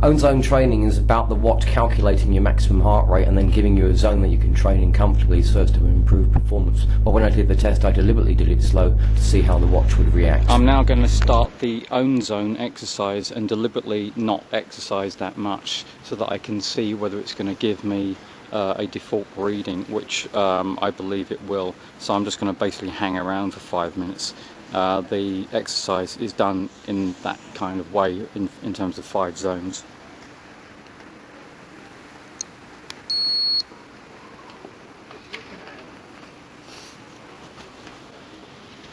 OwnZone training is about the watch calculating your maximum heart rate and then giving you a zone that you can train in comfortably so as to improve performance. But when I did the test, I deliberately did it slow to see how the watch would react. I'm now going to start the OwnZone exercise and deliberately not exercise that much so that I can see whether it's going to give me a default reading, which I believe it will. So I'm just going to basically hang around for 5 minutes. The exercise is done in that kind of way in terms of 5 zones.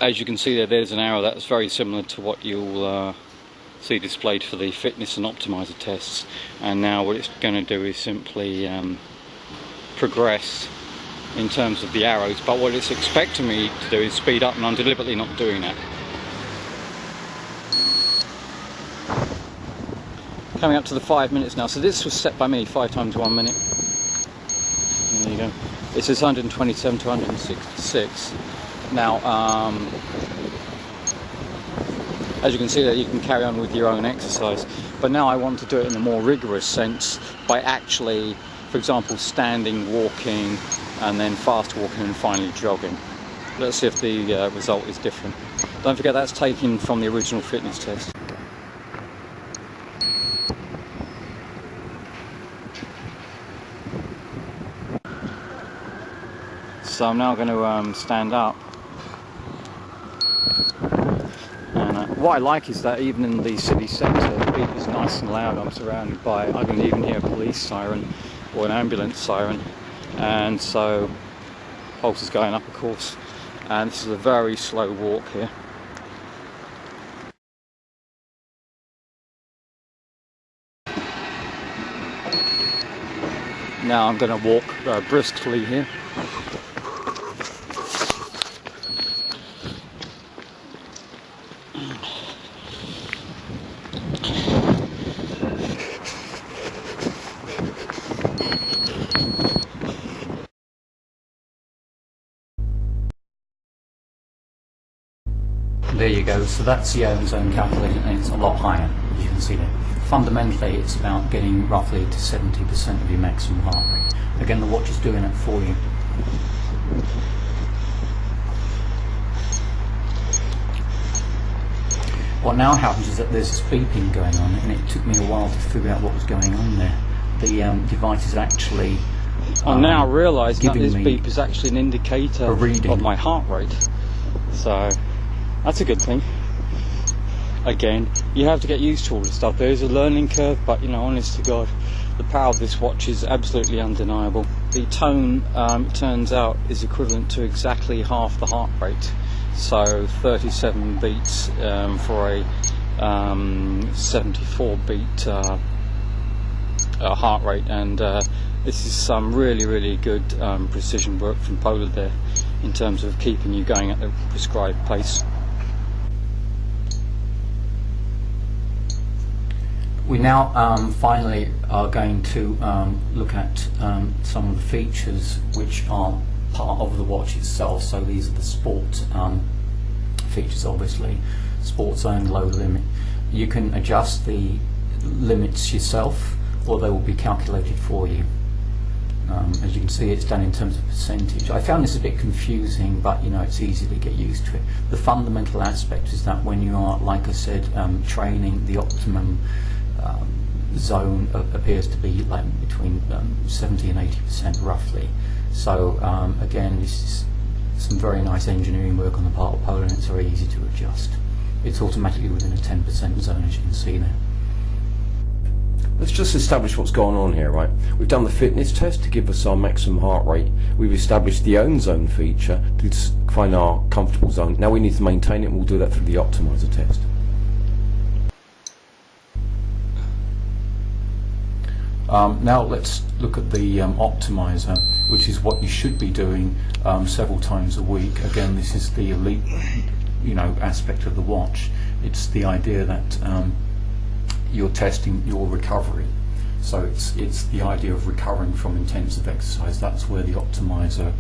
As you can see there's an arrow that's very similar to what you'll see displayed for the fitness and optimizer tests, and now what it's going to do is simply progress in terms of the arrows, but what it's expecting me to do is speed up, and I'm deliberately not doing that. Coming up to the 5 minutes now, so this was set by me 5 times 1 minute. And there you go. It says 127 to 166. Now, as you can see, that you can carry on with your own exercise, but now I want to do it in a more rigorous sense by actually, for example, standing, walking, and then fast walking, and finally jogging. Let's see if the result is different. Don't forget that's taken from the original fitness test. So I'm now going to stand up. And what I like is that even in the city centre, the beat is nice and loud. I'm surrounded by, I can even hear a police siren or an ambulance siren, and so pulse is going up, of course. And this is a very slow walk here. Now I'm going to walk briskly here. There you go, so that's the OwnZone calculated, and it's a lot higher, as you can see there. Fundamentally, it's about getting roughly to 70% of your maximum heart rate. Again, the watch is doing it for you. What now happens is that there's this beeping going on, and it took me a while to figure out what was going on there. The device is actually I now realise that this me beep is actually an indicator of my heart rate. So that's a good thing. Again, you have to get used to all this stuff. There is a learning curve, but you know, honest to God, the power of this watch is absolutely undeniable. The tone, it turns out, is equivalent to exactly half the heart rate. So 37 beats for a 74 beat heart rate, and this is some really good precision work from Polar there in terms of keeping you going at the prescribed pace. We now finally are going to look at some of the features which are part of the watch itself. So these are the sport features, obviously. Sport zone, low limit. You can adjust the limits yourself, or they will be calculated for you. As you can see, it's done in terms of percentage. I found this a bit confusing, but you know, it's easy to get used to it. The fundamental aspect is that when you are, like I said, training, the optimum zone appears to be like between 70 and 80% roughly. So again, this is some very nice engineering work on the part of Polar, and it's very easy to adjust. It's automatically within a 10% zone, as you can see there. Let's just establish what's going on here, right? We've done the fitness test to give us our maximum heart rate. We've established the OwnZone feature to find our comfortable zone. Now we need to maintain it, and we'll do that through the Optimiser test. Now let's look at the Optimiser, which is what you should be doing several times a week. Again, this is the elite, you know, aspect of the watch. It's the idea that you're testing your recovery. So it's the idea of recovering from intensive exercise. That's where the Optimiser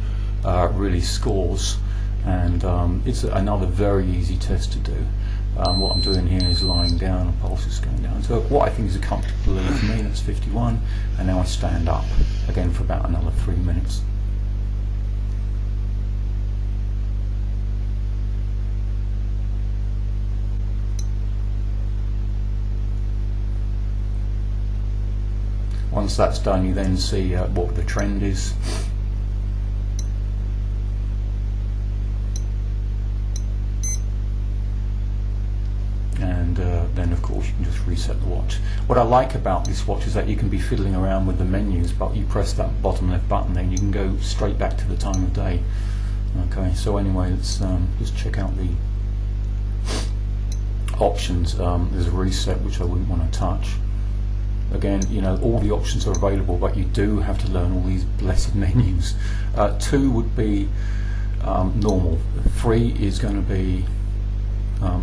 really scores, and it's another very easy test to do. What I'm doing here is lying down, and pulse is going down. So what I think is a comfortable level for me, that's 51, and now I stand up again for about another 3 minutes. Once that's done, you then see what the trend is. And then of course you can just reset the watch. What I like about this watch is that you can be fiddling around with the menus, but you press that bottom left button, then you can go straight back to the time of day. Okay, so anyway, let's just check out the options. There's a reset, which I wouldn't want to touch. Again, you know, all the options are available, but you do have to learn all these blessed menus. 2 would be normal. 3 is going to be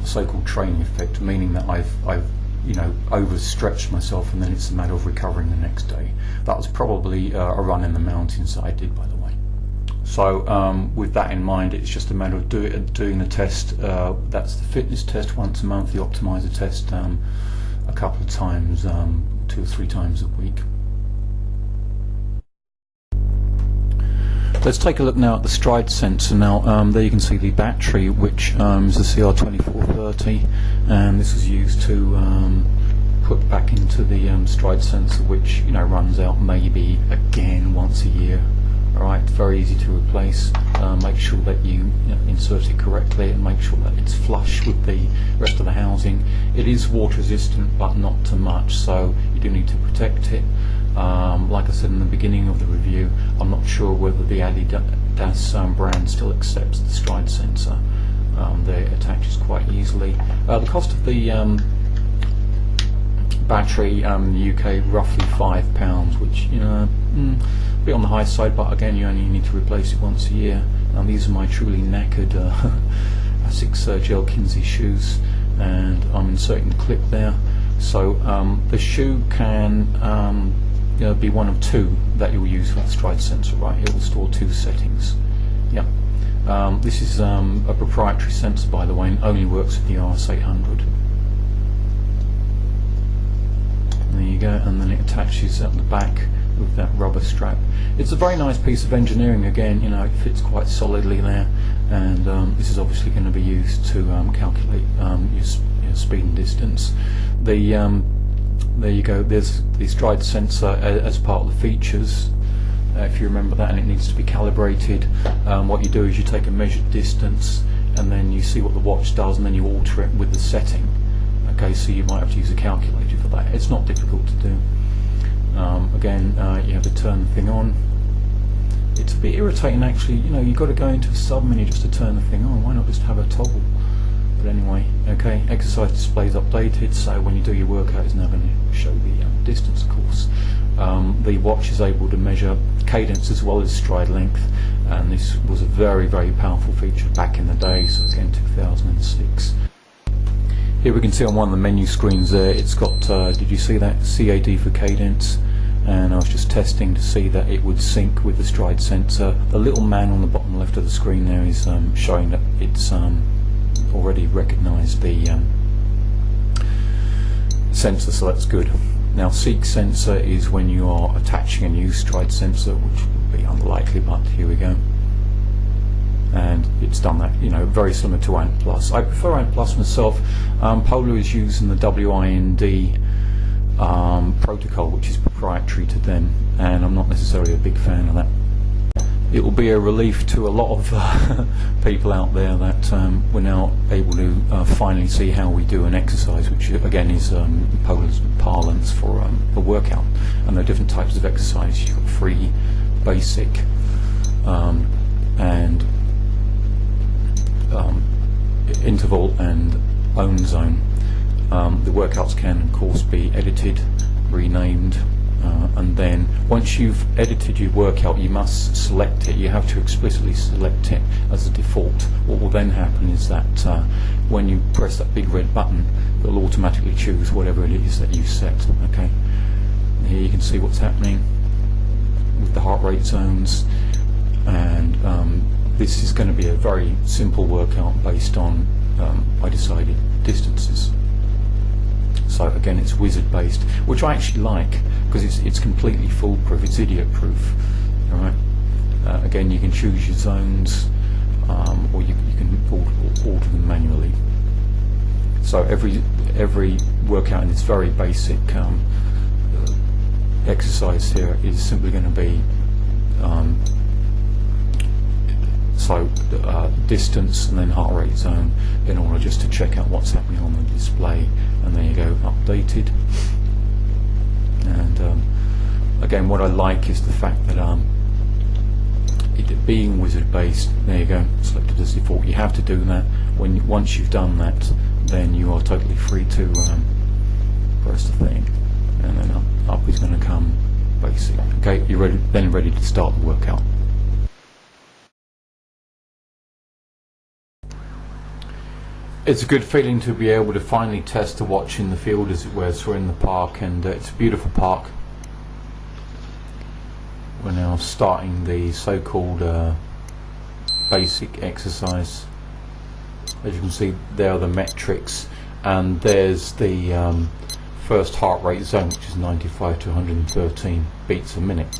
so-called training effect, meaning that I've you know, overstretched myself, and then it's a matter of recovering the next day. That was probably a run in the mountains that I did, by the way. So with that in mind, it's just a matter of doing the test. That's the fitness test once a month, the Optimiser test a couple of times, 2 or 3 times a week. Let's take a look now at the stride sensor. Now there you can see the battery, which is the CR2430, and this is used to put back into the stride sensor, which, you know, runs out maybe again once a year. Alright, very easy to replace. Make sure that you insert it correctly, and make sure that it's flush with the rest of the housing. It is water resistant, but not too much, so you do need to protect it. Like I said in the beginning of the review, I'm not sure whether the Adidas brand still accepts the stride sensor. It attaches quite easily. The cost of the battery in the UK, roughly £5, which, you know, a bit on the high side, but again, you only need to replace it once a year. And these are my truly knackered Asics Gel Kinsey shoes, and I'm inserting the clip there. So the shoe can be one of 2 that you'll use for the stride sensor, right? It will store 2 settings. Yep. This is a proprietary sensor, by the way, and only works with the RS800. There you go, and then it attaches at the back with that rubber strap. It's a very nice piece of engineering. Again, you know, it fits quite solidly there, and this is obviously going to be used to calculate your speed and distance. There you go, there's the stride sensor as part of the features, if you remember that, and it needs to be calibrated. What you do is you take a measured distance, and then you see what the watch does, and then you alter it with the setting. Okay, so you might have to use a calculator for that. It's not difficult to do. Again, you have to turn the thing on. It's a bit irritating, actually. You know, you've got to go into a sub-menu just to turn the thing on. Why not just have a toggle? But anyway, okay, exercise display is updated, so when you do your workout, it's now going to show the distance, of course. The watch is able to measure cadence as well as stride length, and this was a very, very powerful feature back in the day, so again, 2006. Here we can see on one of the menu screens there, it's got, did you see that? CAD for cadence, and I was just testing to see that it would sync with the stride sensor. The little man on the bottom left of the screen there is showing that it's already recognised the sensor, so that's good. Now, seek sensor is when you are attaching a new stride sensor, which would be unlikely, but here we go. And it's done that, you know, very similar to Ant Plus. I prefer Ant Plus myself. Polar is using the WIND protocol, which is proprietary to them, and I'm not necessarily a big fan of that. It will be a relief to a lot of people out there that we're now able to finally see how we do an exercise, which again is Polar's parlance for a workout. And there are different types of exercise. You've got free, basic, and interval and OwnZone. The workouts can, of course, be edited, renamed, and then once you've edited your workout, you must select it. You have to explicitly select it as a default. What will then happen is that when you press that big red button, it will automatically choose whatever it is that you've set. Okay. And here you can see what's happening with the heart rate zones, and this is going to be a very simple workout based on I decided distances. So again, it's wizard based, which I actually like because it's completely foolproof. It's idiot proof. All right. Again, you can choose your zones, or you can alter them manually. So every workout in this very basic exercise here is simply going to be distance and then heart rate zone, in order just to check out what's happening on the display. And there you go, updated. And again, what I like is the fact that it being wizard based, there you go, selected as default. You have to do that. Once you've done that, then you are totally free to press the thing, and then up is going to come basic. Okay, you're ready to start the workout. It's a good feeling to be able to finally test the watch in the field, as it were. So we're in the park, and it's a beautiful park. We're now starting the so-called basic exercise. As you can see, there are the metrics, and there's the first heart rate zone, which is 95 to 113 beats a minute.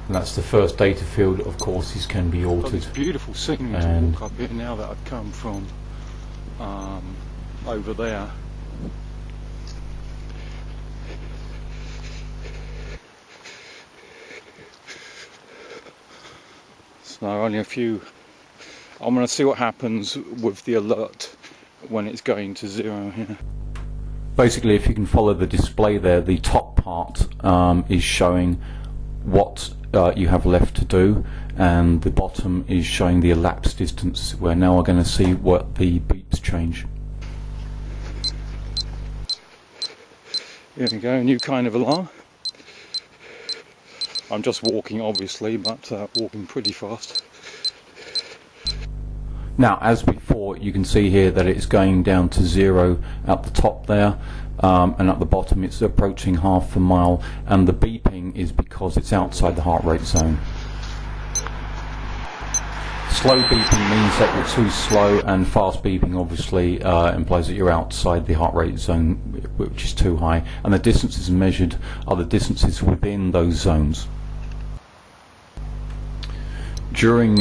And that's the first data field. Of course, these can be altered. It's beautiful scenery to walk up here now that I've come from over there. So only a few. I'm going to see what happens with the alert when it's going to 0 here. Basically, if you can follow the display there, the top part is showing what you have left to do, and the bottom is showing the elapsed distance. Where now we're going to see what the beeps change. Here we go, a new kind of alarm. I'm just walking, obviously, but walking pretty fast. Now, as before, you can see here that it's going down to 0 at the top there, and at the bottom it's approaching half a mile, and the beeping is because it's outside the heart rate zone. Slow beeping means that you're too slow, and fast beeping obviously implies that you're outside the heart rate zone, which is too high, and the distances measured are the distances within those zones. During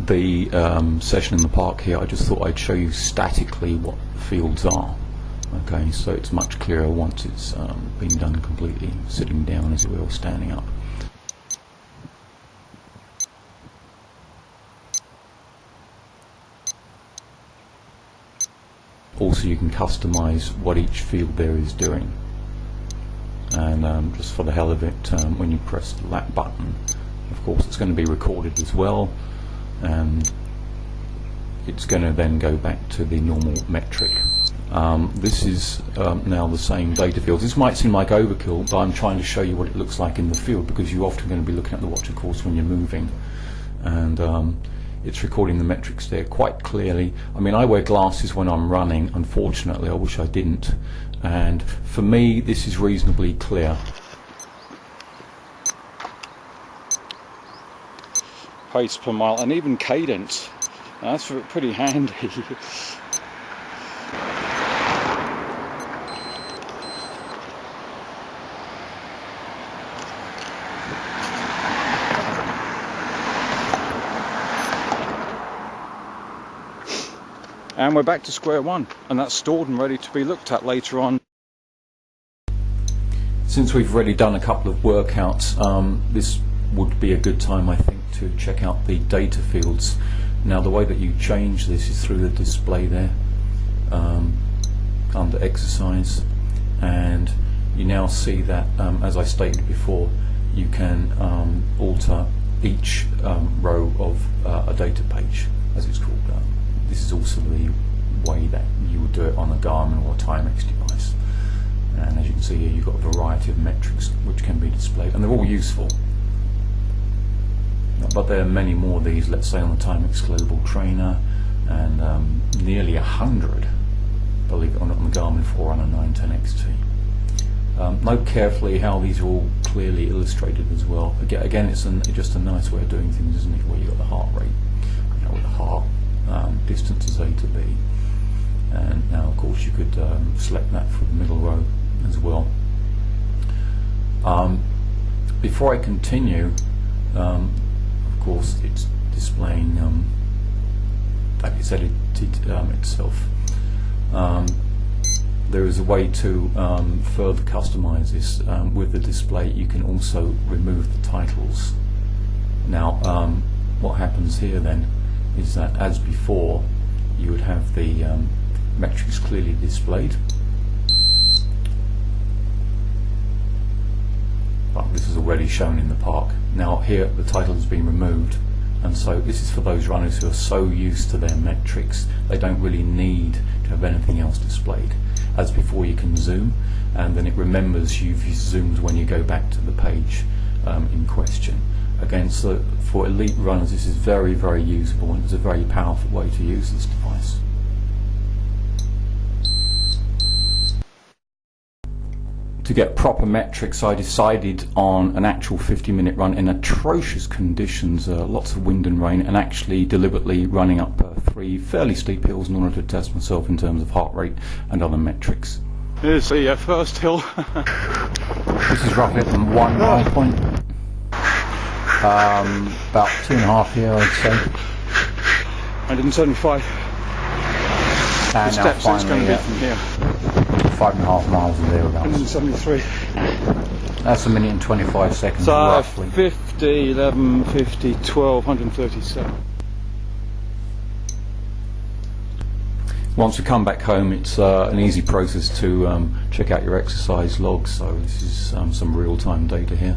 the session in the park here, I just thought I'd show you statically what the fields are. Okay, so it's much clearer once it's been done completely, sitting down as it were, or standing up. Also, you can customize what each field there is doing, and just for the hell of it, when you press the lap button, of course it's going to be recorded as well, and it's going to then go back to the normal metric. This is now the same data field. This might seem like overkill, but I'm trying to show you what it looks like in the field, because you're often going to be looking at the watch, of course, when you're moving, and it's recording the metrics there quite clearly. I mean, I wear glasses when I'm running, unfortunately. I wish I didn't, and for me this is reasonably clear. Pace per mile, and even cadence. That's pretty handy. And we're back to square one, and that's stored and ready to be looked at later on. Since we've already done a couple of workouts, this would be a good time, I think, to check out the data fields. Now, the way that you change this is through the display there, under exercise, and you now see that, as I stated before, you can alter each row of a data page, as it's called. This is also the way that you would do it on a Garmin or a Timex device. And as you can see here, you've got a variety of metrics which can be displayed, and they're all useful. But there are many more of these, let's say on the Timex Global Trainer, and nearly 100, believe it or not, on the Garmin Forerunner 910 XT. Note carefully how these are all clearly illustrated as well. Again, it's just a nice way of doing things, isn't it, where you've got the heart rate, with heart, distance is A to B, and now of course you could select that for the middle row as well. Before I continue, of course it's displaying that it's edited itself. There is a way to further customize this with the display. You can also remove the titles. Now what happens here then is that, as before, you would have the metrics clearly displayed, but this is already shown in the park. Now here the title has been removed, and so this is for those runners who are so used to their metrics they don't really need to have anything else displayed. As before, you can zoom, and then it remembers you've zoomed when you go back to the page in question. Again, so for elite runners this is very, very usable, and it's a very powerful way to use this device. To get proper metrics, I decided on an actual 50-minute run in atrocious conditions, lots of wind and rain, and actually deliberately running up 3 fairly steep hills in order to test myself in terms of heart rate and other metrics. Here's the first hill. This is roughly from 1 mile point, about 2.5 here I'd say. 175. And the now steps it's going to be finally from here. 5.5 miles or thereabouts. 173. That's 1 minute and 25 seconds So roughly. 50, 11, 50, 12, 137. Once we come back home, it's an easy process to check out your exercise logs. So this is some real-time data here.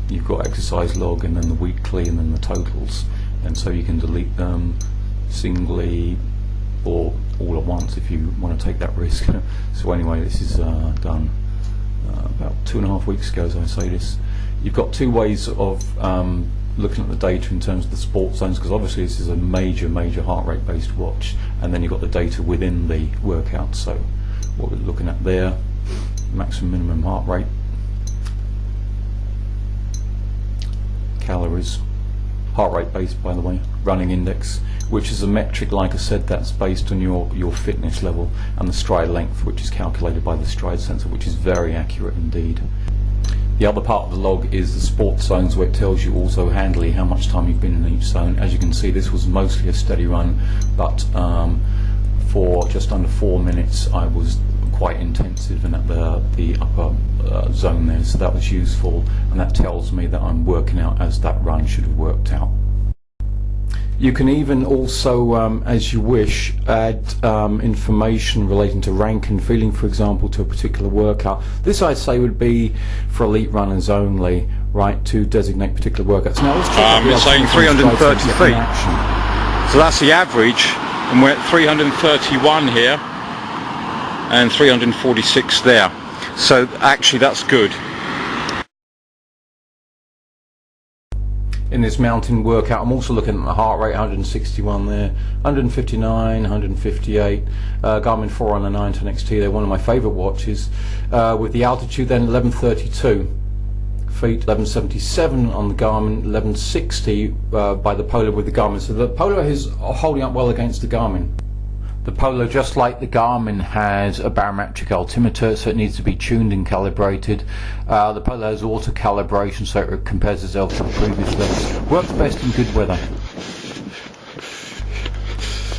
You've got exercise log, and then the weekly, and then the totals, and so you can delete them singly or all at once if you want to take that risk. So anyway, this is done about 2.5 weeks ago, as I say this. You've got 2 ways of looking at the data in terms of the sport zones, because obviously this is a major heart rate based watch, and then you've got the data within the workout. So what we're looking at there, maximum minimum heart rate, calories, heart rate based by the way, running index, which is a metric, like I said, that's based on your fitness level, and the stride length, which is calculated by the stride sensor, which is very accurate indeed. The other part of the log is the sports zones, where it tells you also handily how much time you've been in each zone. As you can see, this was mostly a steady run, but for just under 4 minutes I was quite intensive and at the upper zone there, so that was useful, and that tells me that I'm working out as that run should have worked out. You can even also, as you wish, add information relating to rank and feeling, for example, to a particular workout. This, I'd say, would be for elite runners only, right, to designate particular workouts. Now, let's check out It's saying 330 feet. So that's the average, and we're at 331 here and 346 there. So actually that's good. In this mountain workout, I'm also looking at the heart rate, 161 there, 159, 158, Garmin 409 10XT, they're one of my favourite watches. With the altitude then, 1132 feet, 1177 on the Garmin, 1160 by the Polar with the Garmin. So the Polar is holding up well against the Garmin. The Polar, just like the Garmin, has a barometric altimeter, so it needs to be tuned and calibrated. The Polar has auto calibration, so it compares itself to the previous levels. Works best in good weather.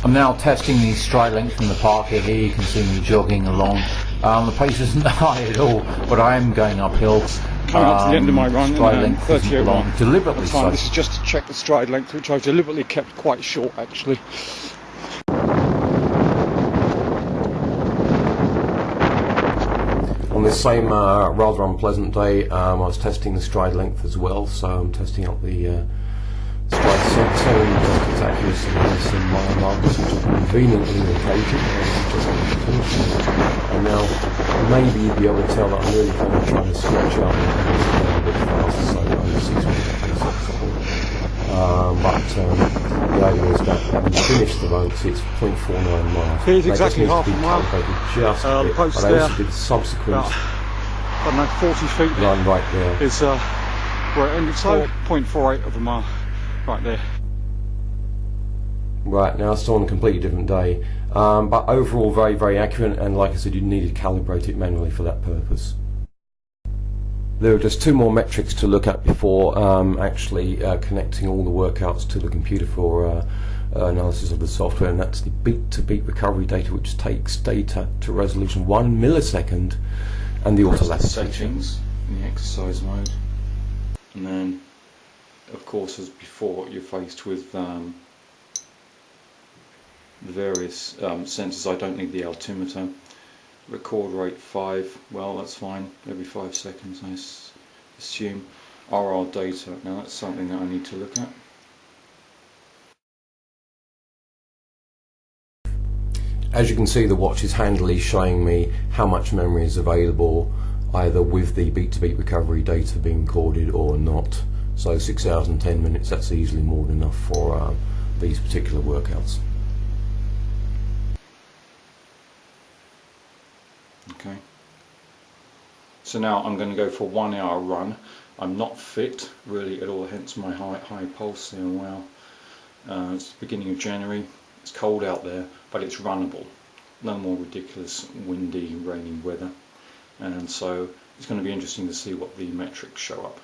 I'm now testing the stride length in the park here. You can see me jogging along. The pace isn't high at all, but I am going uphill. Coming up to the end of my run, stride length isn't 38 long, deliberately so. This is just to check the stride length, which I've deliberately kept quite short actually. On this same rather unpleasant day, I was testing the stride length as well, so I'm testing out the stride sensor and just its accuracy and some mile markers, which are conveniently located. And now maybe you'll be able to tell that I'm really kind of trying to stretch out a bit fast, so over 6 minutes. But the idea is that having finished the run, it's 0.49 miles. Here's exactly half a mile. Just a bit, post but I also did the subsequent I don't know, 40 feet run right there. is where it ended, so 0.48 of a mile right there. Right, now still on a completely different day, but overall very accurate, and like I said, you needed to calibrate it manually for that purpose. There are just two more metrics to look at before actually connecting all the workouts to the computer for analysis of the software, and that's the beat-to-beat recovery data, which takes data to resolution 1 millisecond, and the auto settings in the exercise mode, and then of course as before you're faced with the various sensors. I don't need the altimeter. Record rate 5, well that's fine, every 5 seconds I assume. RR data, now that's something that I need to look at. As you can see, the watch is handily showing me how much memory is available, either with the beat-to-beat recovery data being recorded or not. So 6 hours and 10 minutes, that's easily more than enough for these particular workouts. Okay, so now I'm going to go for a 1 hour run. I'm not fit really at all, hence my high pulse there. Wow, it's the beginning of January, it's cold out there, but it's runnable. No more ridiculous windy, rainy weather, and so it's going to be interesting to see what the metrics show up.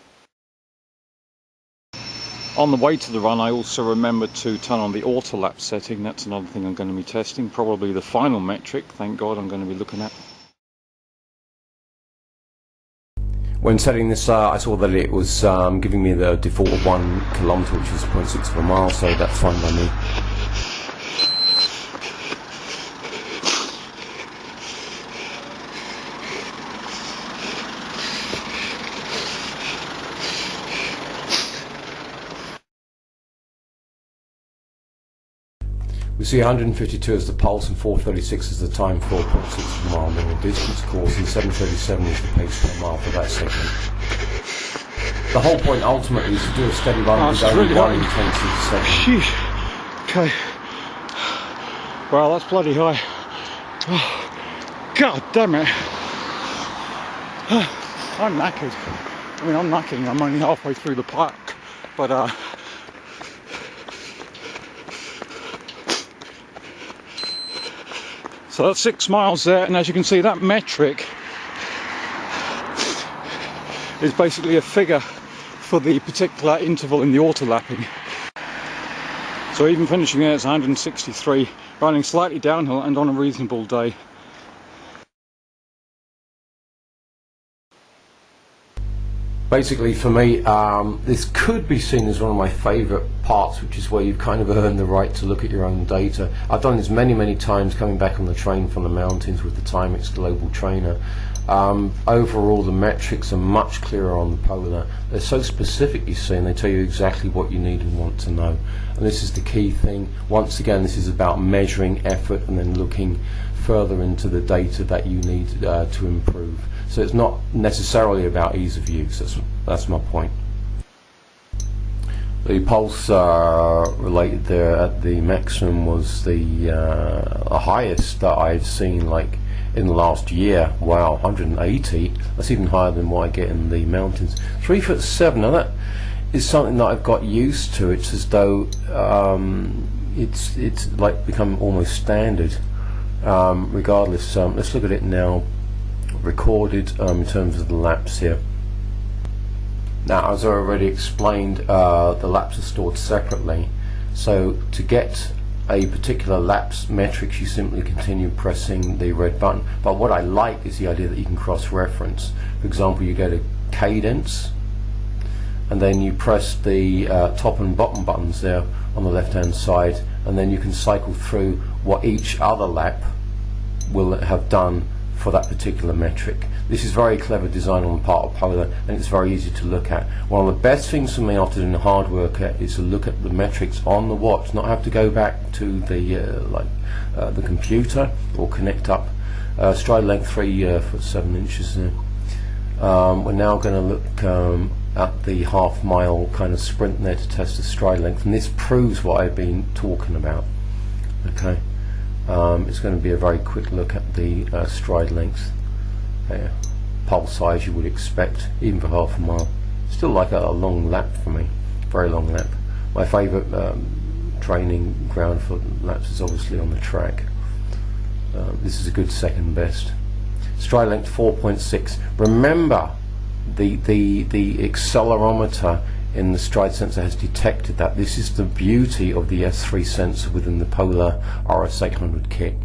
On the way to the run, I also remembered to turn on the auto lap setting. That's another thing I'm going to be testing, probably the final metric, thank God, I'm going to be looking at. When setting this, I saw that it was giving me the default of 1 kilometer, which is 0.6 of a mile, so that's fine by me. We see 152 as the pulse and 436 as the time for 0.6 of a mile middle distance course, and 737 is the pace per mile for that segment. The whole point ultimately is to do a steady run with only one intensity segment. Sheesh. Okay. Well, that's bloody high. Oh, God damn it. I'm knackered. I mean, I'm knacking. I'm only halfway through the park, but so that's 6 miles there, and as you can see, that metric is basically a figure for the particular interval in the auto lapping. So even finishing there, it's 163, running slightly downhill and on a reasonable day. Basically for me, this could be seen as one of my favourite parts, which is where you've kind of earned the right to look at your own data. I've done this many times coming back on the train from the mountains with the Timex Global Trainer. Overall the metrics are much clearer on the Polar. They're so specific, you see, and they tell you exactly what you need and want to know. And this is the key thing. Once again, this is about measuring effort and then looking further into the data that you need to improve. So it's not necessarily about ease of use. That's my point. The pulse related there at the maximum was the highest that I've seen like in the last year. Wow, 180. That's even higher than what I get in the mountains. 3'7". Now that is something that I've got used to. It's as though it's like become almost standard. Regardless, let's look at it now. Recorded in terms of the laps here. Now, as I already explained, the laps are stored separately, so to get a particular laps metrics you simply continue pressing the red button. But what I like is the idea that you can cross-reference. For example, you go to cadence and then you press the top and bottom buttons there on the left hand side, and then you can cycle through what each other lap will have done for that particular metric. This is very clever design on the part of Polar, and it's very easy to look at. One of the best things for me after doing a hard workout is to look at the metrics on the watch, not have to go back to the computer or connect up. Stride length 3'7" there. We're now going to look at the half-mile kind of sprint there to test the stride length, and this proves what I've been talking about. Okay. It's going to be a very quick look at the stride length, pulse size you would expect, even for half a mile. Still like a long lap for me, very long lap. My favourite training ground for laps is obviously on the track. This is a good second best. Stride length 4.6. Remember, the accelerometer in the stride sensor has detected that. This is the beauty of the S3 sensor within the Polar RS800 kit.